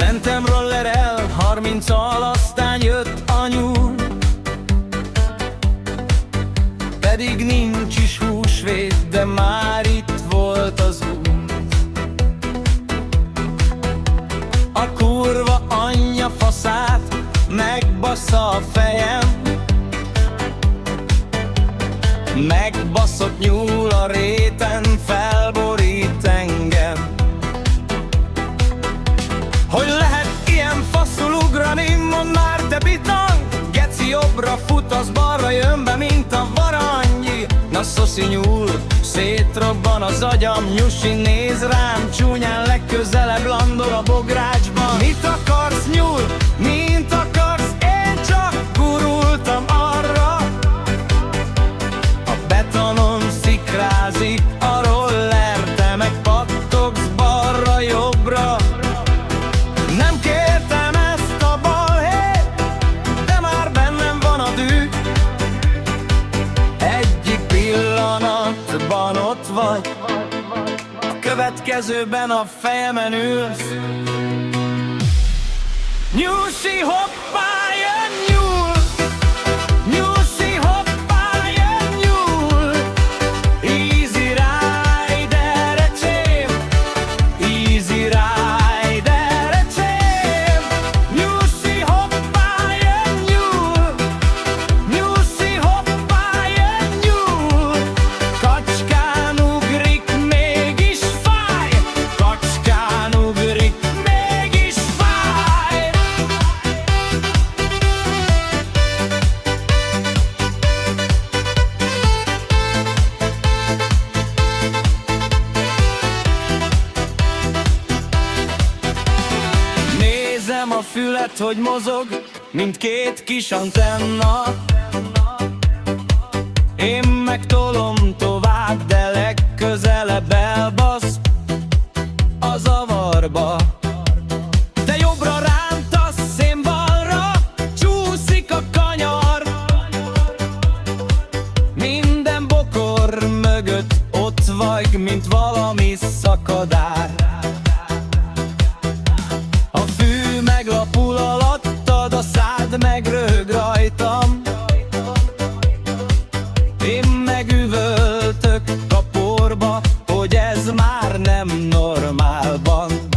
Mentem rollerrel, 30-al, aztán jött a nyúl. Pedig nincs is húsvét, de már itt volt az út. A kurva anyja faszát megbassza a fejem. Megbaszott nyúl a réten, felborít engem. Hogy lehet ilyen faszul ugrani, mondd már te bitang. Geci jobbra fut, az balra jön be, mint a varangyi. Na szoszi nyúl, szétrobban az agyam. Nyusi néz rám, csúnyán legközelebb landol a bográcsban. Mit akarsz nyúl? Mint akarsz? Én csak gurultam arra. A betonon szikrázik a roller, te meg pattogsz balra-jobbra. Nem kértem ezt a balhét, de már bennem van a düh. Egyik pillanatban ott vagy, a következőben a fejemen ülsz. Nyusi hoppá, jön nyúl! Nyusi hoppá, jön nyúl! Easy rider, ecsém! Easy rider, ecsém! Nyusi hoppá, jön nyúl! Nyusi hoppá, jön nyúl! Kacskán ugrik, mégis fáj! Kacskán ugrik, mégis fáj! Nézem a fület, hogy mozog, mint két kis antenna. Én megtolom tovább, de legközelebb elbasz a zavarba. Te jobbra rántasz, én balra, csúszik a kanyar. Minden bokor mögött ott vagy, mint valami szakadár. A fű meglapul alattad, a szád megröhög rajtam. Én megüvöltök kaporba, hogy ez már nem normálban.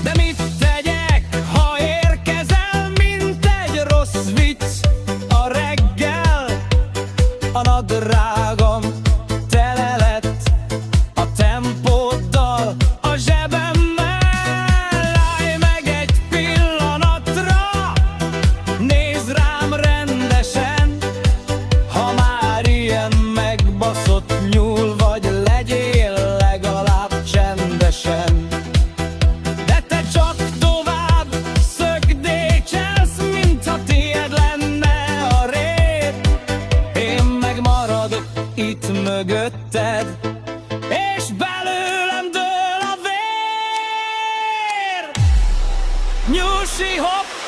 De mit tegyek, ha érkezel, mint egy rossz vicc a reggel? A nadrágom tele lett a tempóddal, a zsebemmel. Állj meg egy pillanatra, nézd rám rendesen. Ha már ilyen megbaszott nyúl vagy, legyél legalább csendesen. De te csak tovább szögdécselsz, mintha tiéd lenne a rét. Én meg maradok itt mögötted, és belőlem dől a vér. Nyusi hopp!